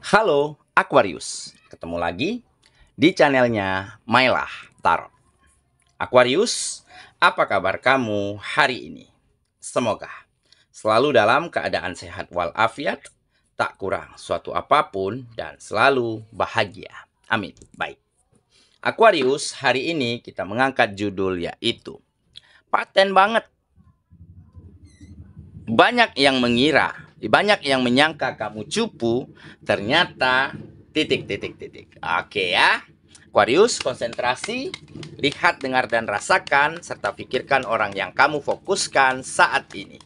Halo Aquarius, ketemu lagi di channelnya Mailah Tarot. Aquarius, apa kabar kamu hari ini? Semoga selalu dalam keadaan sehat walafiat, tak kurang suatu apapun, dan selalu bahagia. Amin. Baik. Aquarius, hari ini kita mengangkat judul yaitu paten banget. Banyak yang mengira, banyak yang menyangka kamu cupu, ternyata titik. Oke ya. Aquarius, konsentrasi, lihat, dengar, dan rasakan, serta pikirkan orang yang kamu fokuskan saat ini.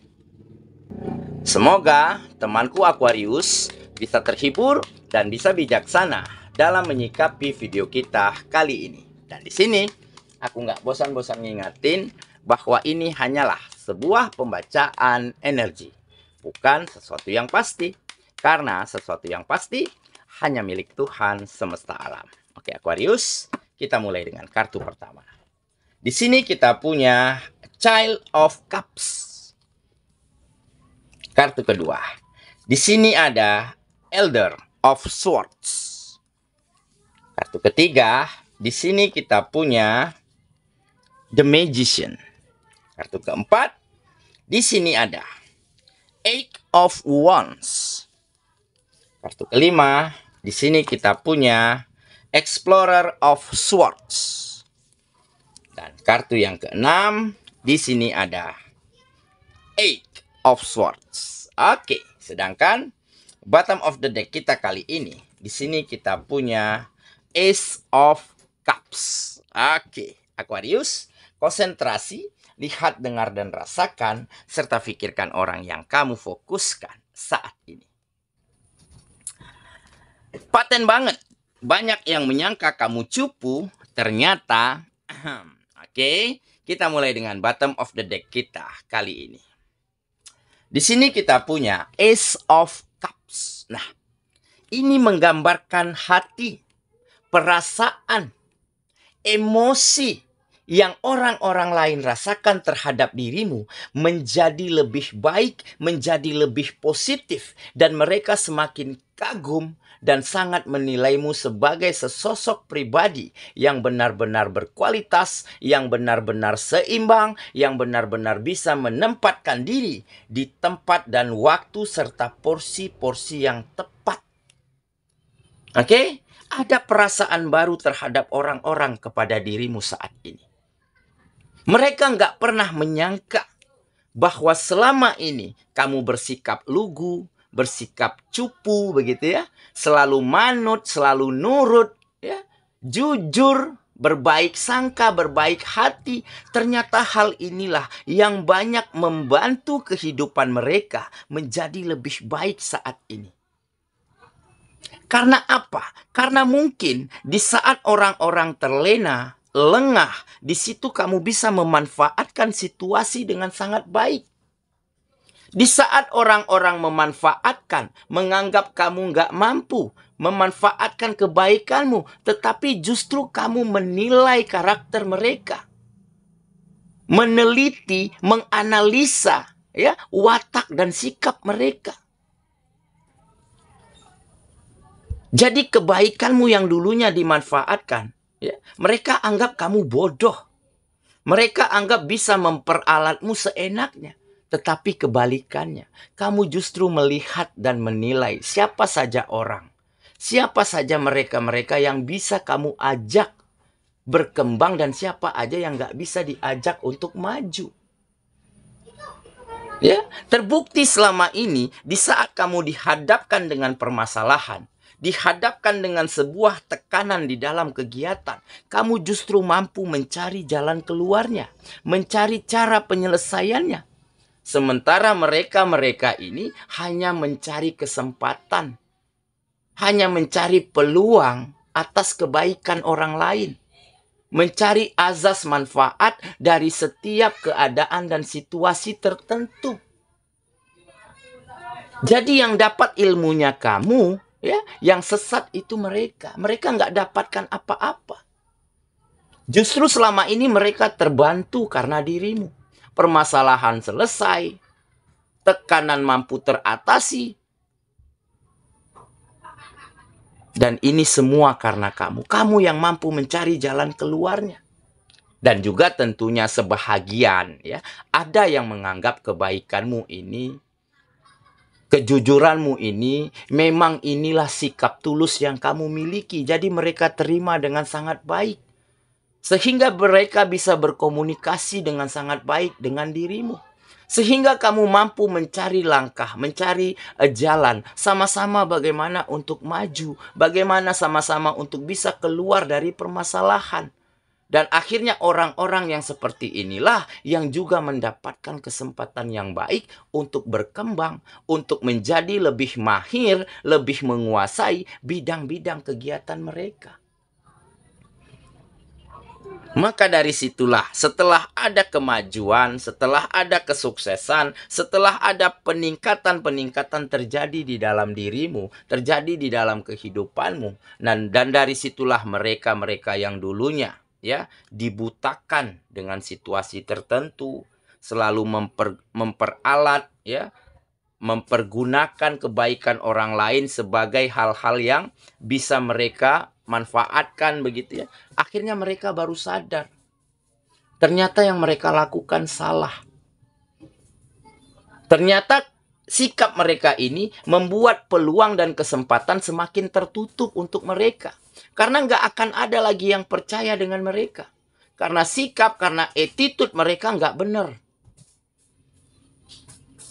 Semoga temanku Aquarius bisa terhibur dan bisa bijaksana dalam menyikapi video kita kali ini. Dan di sini aku nggak bosan-bosan ngingetin bahwa ini hanyalah sebuah pembacaan energi, bukan sesuatu yang pasti. Karena sesuatu yang pasti hanya milik Tuhan semesta alam. Oke Aquarius, kita mulai dengan kartu pertama. Di sini kita punya Child of Cups. Kartu kedua. Di sini ada Elder of Swords. Kartu ketiga, di sini kita punya The Magician. Kartu keempat, di sini ada Eight of Wands. Kartu kelima, di sini kita punya Explorer of Swords. Dan kartu yang keenam, di sini ada Eight of Swords. Oke, sedangkan bottom of the deck kita kali ini, di sini kita punya Ace of Cups. Oke, Aquarius, konsentrasi, lihat, dengar, dan rasakan, serta pikirkan orang yang kamu fokuskan saat ini. Paten banget. Banyak yang menyangka kamu cupu, ternyata... Oke, kita mulai dengan bottom of the deck kita kali ini. Di sini kita punya Ace of Cups. Nah, ini menggambarkan hati, perasaan, emosi yang orang-orang lain rasakan terhadap dirimu menjadi lebih baik, menjadi lebih positif, dan mereka semakin kagum dan sangat menilaimu sebagai sesosok pribadi yang benar-benar berkualitas, yang benar-benar seimbang, yang benar-benar bisa menempatkan diri di tempat dan waktu serta porsi-porsi yang tepat. Oke? Ada perasaan baru terhadap orang-orang kepada dirimu saat ini. Mereka nggak pernah menyangka bahwa selama ini kamu bersikap lugu, bersikap cupu, begitu ya, selalu manut, selalu nurut, ya, jujur, berbaik sangka, berbaik hati. Ternyata hal inilah yang banyak membantu kehidupan mereka menjadi lebih baik saat ini. Karena apa? Karena mungkin di saat orang-orang terlena, lengah, di situ kamu bisa memanfaatkan situasi dengan sangat baik. Di saat orang-orang memanfaatkan, menganggap kamu nggak mampu, memanfaatkan kebaikanmu, tetapi justru kamu menilai karakter mereka. Meneliti, menganalisa, ya, watak dan sikap mereka. Jadi kebaikanmu yang dulunya dimanfaatkan, ya, mereka anggap kamu bodoh. Mereka anggap bisa memperalatmu seenaknya. Tetapi kebalikannya, kamu justru melihat dan menilai siapa saja orang. Siapa saja mereka-mereka yang bisa kamu ajak berkembang dan siapa aja yang gak bisa diajak untuk maju. Ya, terbukti selama ini di saat kamu dihadapkan dengan permasalahan, dihadapkan dengan sebuah tekanan di dalam kegiatan, kamu justru mampu mencari jalan keluarnya, mencari cara penyelesaiannya. Sementara mereka-mereka ini hanya mencari kesempatan, hanya mencari peluang atas kebaikan orang lain, mencari azas manfaat dari setiap keadaan dan situasi tertentu. Jadi yang dapat ilmunya kamu, ya, yang sesat itu mereka. Mereka nggak dapatkan apa-apa. Justru selama ini mereka terbantu karena dirimu. Permasalahan selesai, tekanan mampu teratasi, Dan ini semua karena kamu. Kamu yang mampu mencari jalan keluarnya. Dan juga tentunya sebahagian, ya. Ada yang menganggap kebaikanmu ini, kejujuranmu ini, memang inilah sikap tulus yang kamu miliki. Jadi mereka terima dengan sangat baik. Sehingga mereka bisa berkomunikasi dengan sangat baik dengan dirimu. Sehingga kamu mampu mencari langkah, mencari jalan. Sama-sama bagaimana untuk maju. Bagaimana sama-sama untuk bisa keluar dari permasalahan. Dan akhirnya orang-orang yang seperti inilah yang juga mendapatkan kesempatan yang baik untuk berkembang, untuk menjadi lebih mahir, lebih menguasai bidang-bidang kegiatan mereka. Maka dari situlah, setelah ada kemajuan, setelah ada kesuksesan, setelah ada peningkatan-peningkatan terjadi di dalam dirimu, terjadi di dalam kehidupanmu, dan dari situlah mereka-mereka yang dulunya, ya, dibutakan dengan situasi tertentu, selalu memperalat, ya, mempergunakan kebaikan orang lain sebagai hal-hal yang bisa mereka manfaatkan, begitu ya. Akhirnya mereka baru sadar ternyata yang mereka lakukan salah. Ternyata sikap mereka ini membuat peluang dan kesempatan semakin tertutup untuk mereka. Karena nggak akan ada lagi yang percaya dengan mereka. Karena sikap, karena attitude mereka nggak benar.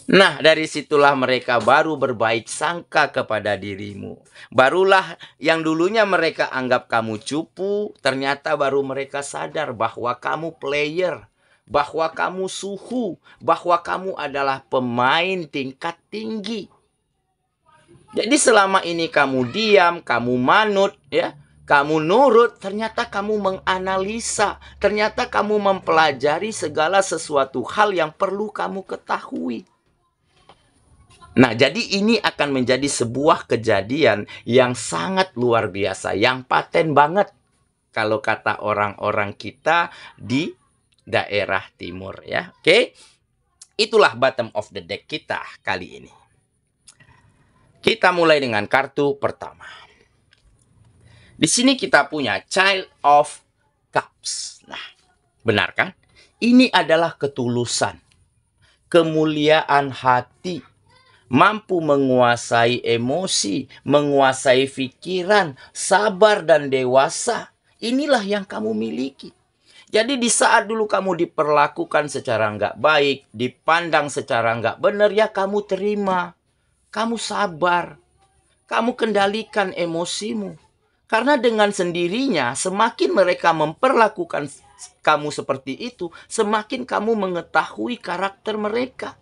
Nah, dari situlah mereka baru berbaik sangka kepada dirimu. Barulah yang dulunya mereka anggap kamu cupu, ternyata baru mereka sadar bahwa kamu player, bahwa kamu suhu, bahwa kamu adalah pemain tingkat tinggi. Jadi selama ini kamu diam, kamu manut, ya, kamu nurut, ternyata kamu menganalisa, ternyata kamu mempelajari segala sesuatu hal yang perlu kamu ketahui. Nah, jadi ini akan menjadi sebuah kejadian yang sangat luar biasa, yang paten banget kalau kata orang-orang kita di daerah timur, ya. Oke. Itulah bottom of the deck kita kali ini. Kita mulai dengan kartu pertama. Di sini kita punya Child of Cups. Nah, benar kan? Ini adalah ketulusan, kemuliaan hati, mampu menguasai emosi, menguasai pikiran, sabar dan dewasa. Inilah yang kamu miliki. Jadi di saat dulu kamu diperlakukan secara nggak baik, dipandang secara nggak benar, ya kamu terima. Kamu sabar. Kamu kendalikan emosimu. Karena dengan sendirinya, semakin mereka memperlakukan kamu seperti itu, semakin kamu mengetahui karakter mereka.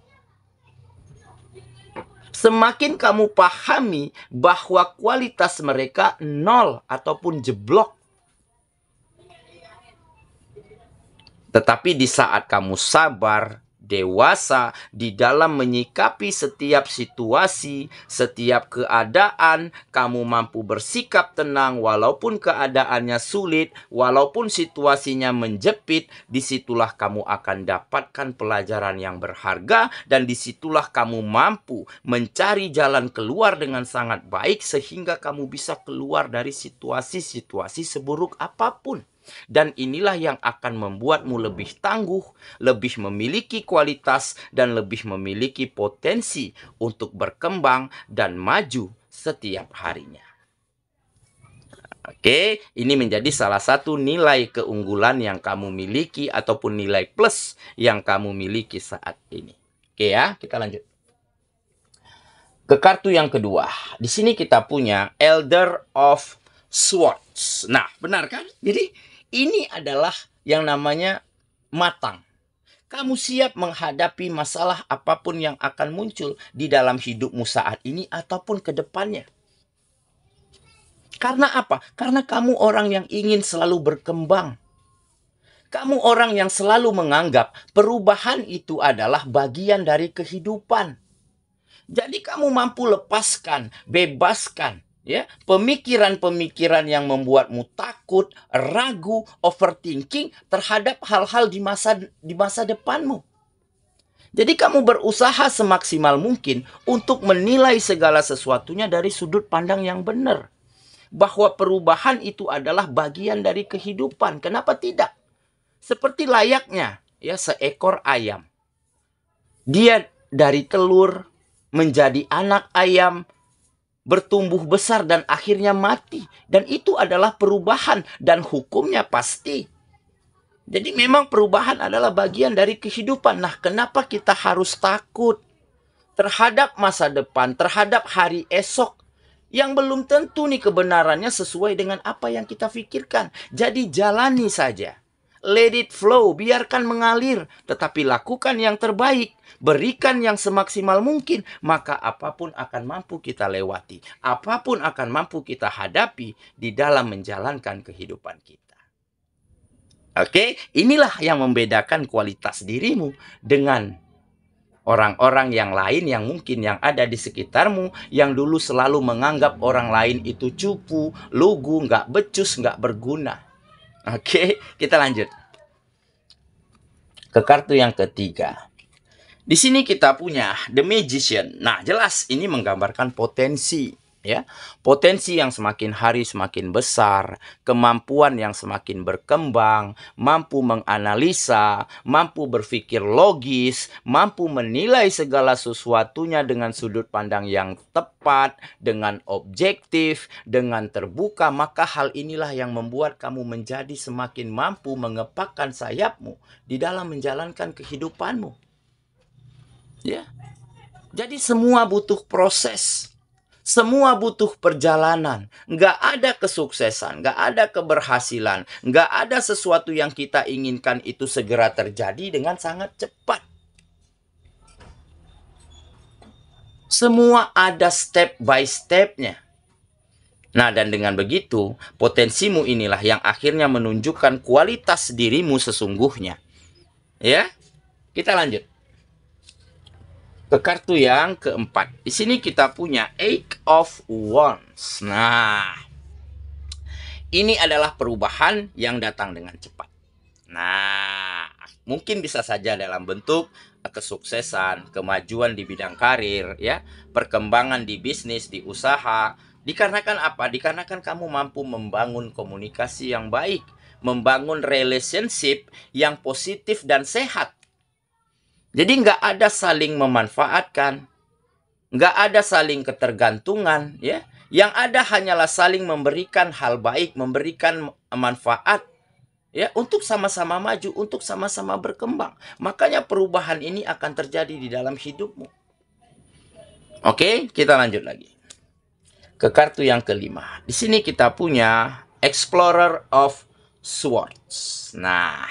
Semakin kamu pahami bahwa kualitas mereka nol ataupun jeblok. Tetapi di saat kamu sabar, dewasa di dalam menyikapi setiap situasi, setiap keadaan, kamu mampu bersikap tenang walaupun keadaannya sulit, walaupun situasinya menjepit, disitulah kamu akan dapatkan pelajaran yang berharga, dan disitulah kamu mampu mencari jalan keluar dengan sangat baik sehingga kamu bisa keluar dari situasi-situasi seburuk apapun. Dan inilah yang akan membuatmu lebih tangguh, lebih memiliki kualitas, dan lebih memiliki potensi untuk berkembang dan maju setiap harinya. Oke, ini menjadi salah satu nilai keunggulan yang kamu miliki ataupun nilai plus yang kamu miliki saat ini. Oke ya, kita lanjut ke kartu yang kedua. Di sini kita punya Elder of Swords. Nah, benar kan? Jadi ini adalah yang namanya matang. Kamu siap menghadapi masalah apapun yang akan muncul di dalam hidupmu saat ini ataupun ke depannya. Karena apa? Karena kamu orang yang ingin selalu berkembang. Kamu orang yang selalu menganggap perubahan itu adalah bagian dari kehidupan. Jadi kamu mampu lepaskan, bebaskan, ya, pemikiran-pemikiran yang membuatmu takut, ragu, overthinking terhadap hal-hal di masa depanmu. Jadi kamu berusaha semaksimal mungkin untuk menilai segala sesuatunya dari sudut pandang yang benar. bahwa perubahan itu adalah bagian dari kehidupan. Kenapa tidak? Seperti layaknya ya seekor ayam. Dia dari telur menjadi anak ayam, bertumbuh besar dan akhirnya mati. Dan itu adalah perubahan dan hukumnya pasti. Jadi memang perubahan adalah bagian dari kehidupan. Nah, kenapa kita harus takut terhadap masa depan, terhadap hari esok yang belum tentu nih kebenarannya sesuai dengan apa yang kita pikirkan. Jadi jalani saja. Let it flow, biarkan mengalir, tetapi lakukan yang terbaik, berikan yang semaksimal mungkin, maka apapun akan mampu kita lewati, apapun akan mampu kita hadapi di dalam menjalankan kehidupan kita. Oke, inilah yang membedakan kualitas dirimu dengan orang-orang yang lain yang mungkin yang ada di sekitarmu yang dulu selalu menganggap orang lain itu cupu, lugu, nggak becus, nggak berguna. Oke, kita lanjut ke kartu yang ketiga. Di sini kita punya The Magician. Nah, jelas ini menggambarkan potensi. Ya, potensi yang semakin hari semakin besar, kemampuan yang semakin berkembang, mampu menganalisa, mampu berpikir logis, mampu menilai segala sesuatunya dengan sudut pandang yang tepat, dengan objektif, dengan terbuka. Maka hal inilah yang membuat kamu menjadi semakin mampu mengepakkan sayapmu di dalam menjalankan kehidupanmu. Ya, jadi semua butuh proses. Semua butuh perjalanan. Nggak ada kesuksesan, nggak ada keberhasilan, nggak ada sesuatu yang kita inginkan itu segera terjadi dengan sangat cepat. Semua ada step by stepnya. Nah, dan dengan begitu, potensimu inilah yang akhirnya menunjukkan kualitas dirimu sesungguhnya. Ya, kita lanjut ke kartu yang keempat. Di sini kita punya Eight of Wands. Nah, ini adalah perubahan yang datang dengan cepat. Nah, mungkin bisa saja dalam bentuk kesuksesan, kemajuan di bidang karir, ya, perkembangan di bisnis, di usaha. Dikarenakan apa? Dikarenakan kamu mampu membangun komunikasi yang baik, membangun relationship yang positif dan sehat. Jadi nggak ada saling memanfaatkan, nggak ada saling ketergantungan, ya. Yang ada hanyalah saling memberikan hal baik, memberikan manfaat, ya, untuk sama-sama maju, untuk sama-sama berkembang. Makanya perubahan ini akan terjadi di dalam hidupmu. Oke, kita lanjut lagi ke kartu yang kelima. Di sini kita punya Explorer of Swords. Nah,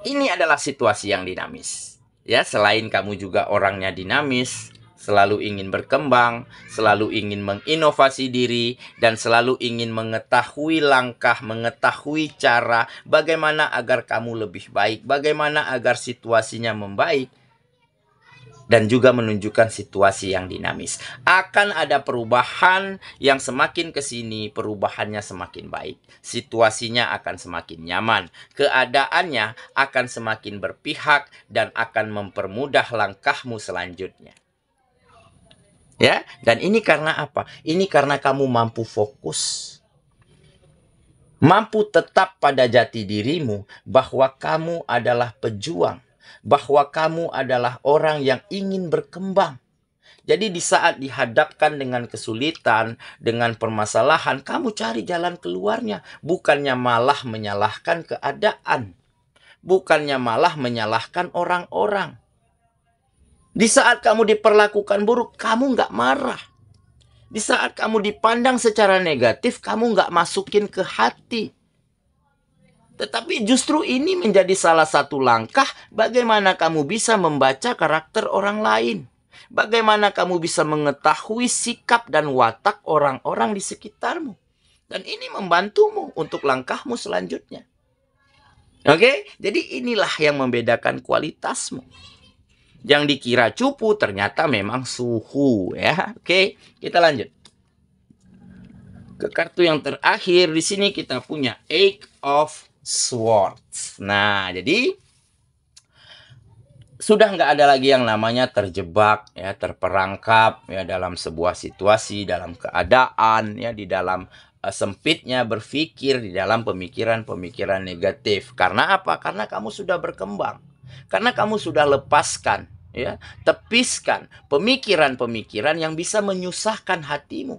ini adalah situasi yang dinamis. Ya, selain kamu juga orangnya dinamis, selalu ingin berkembang, selalu ingin menginovasi diri, dan selalu ingin mengetahui langkah, mengetahui cara bagaimana agar kamu lebih baik, bagaimana agar situasinya membaik, dan juga menunjukkan situasi yang dinamis. Akan ada perubahan yang semakin kesini, perubahannya semakin baik. Situasinya akan semakin nyaman. Keadaannya akan semakin berpihak dan akan mempermudah langkahmu selanjutnya. Ya, dan ini karena apa? Ini karena kamu mampu fokus. Mampu tetap pada jati dirimu bahwa kamu adalah pejuang. Bahwa kamu adalah orang yang ingin berkembang. Jadi di saat dihadapkan dengan kesulitan, dengan permasalahan, kamu cari jalan keluarnya. Bukannya malah menyalahkan keadaan. Bukannya malah menyalahkan orang-orang. Di saat kamu diperlakukan buruk, kamu nggak marah. Di saat kamu dipandang secara negatif, kamu nggak masukin ke hati. Tetapi justru ini menjadi salah satu langkah bagaimana kamu bisa membaca karakter orang lain. Bagaimana kamu bisa mengetahui sikap dan watak orang-orang di sekitarmu. Dan ini membantumu untuk langkahmu selanjutnya. Oke? Jadi inilah yang membedakan kualitasmu. Yang dikira cupu ternyata memang suhu, ya. Oke, kita lanjut ke kartu yang terakhir. Di sini kita punya Eight of Swords. Nah, jadi sudah nggak ada lagi yang namanya terjebak, ya, terperangkap, ya, dalam sebuah situasi, dalam keadaan, ya, di dalam sempitnya berpikir, di dalam pemikiran-pemikiran negatif. Karena apa? Karena kamu sudah berkembang. Karena kamu sudah lepaskan, ya, tepiskan pemikiran-pemikiran yang bisa menyusahkan hatimu,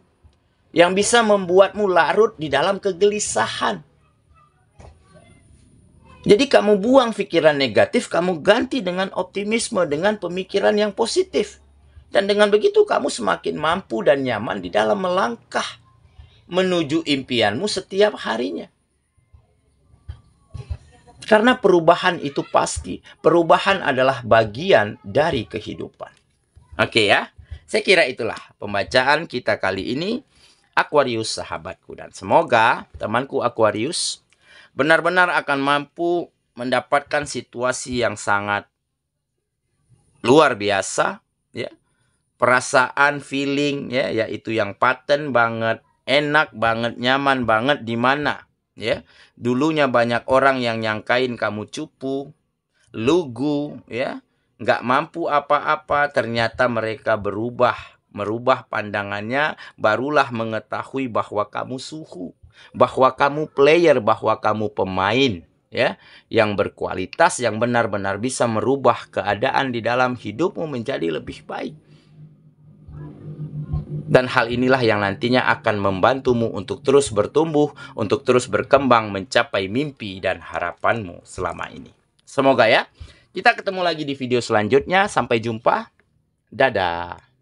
yang bisa membuatmu larut di dalam kegelisahan. Jadi kamu buang pikiran negatif, kamu ganti dengan optimisme, dengan pemikiran yang positif. Dan dengan begitu kamu semakin mampu dan nyaman di dalam melangkah menuju impianmu setiap harinya. Karena perubahan itu pasti. Perubahan adalah bagian dari kehidupan. Oke ya, saya kira itulah pembacaan kita kali ini, Aquarius sahabatku. Dan semoga temanku Aquarius benar-benar akan mampu mendapatkan situasi yang sangat luar biasa, ya. Perasaan, feeling, ya, yaitu yang paten banget, enak banget, nyaman banget, di mana, ya, dulunya banyak orang yang nyangkain kamu cupu, lugu, ya, nggak mampu apa-apa, ternyata mereka merubah pandangannya, barulah mengetahui bahwa kamu suhu, bahwa kamu player, bahwa kamu pemain, ya, yang berkualitas, yang benar-benar bisa merubah keadaan di dalam hidupmu menjadi lebih baik. Dan hal inilah yang nantinya akan membantumu untuk terus bertumbuh, untuk terus berkembang, mencapai mimpi dan harapanmu selama ini. Semoga ya. Kita ketemu lagi di video selanjutnya. Sampai jumpa. Dadah.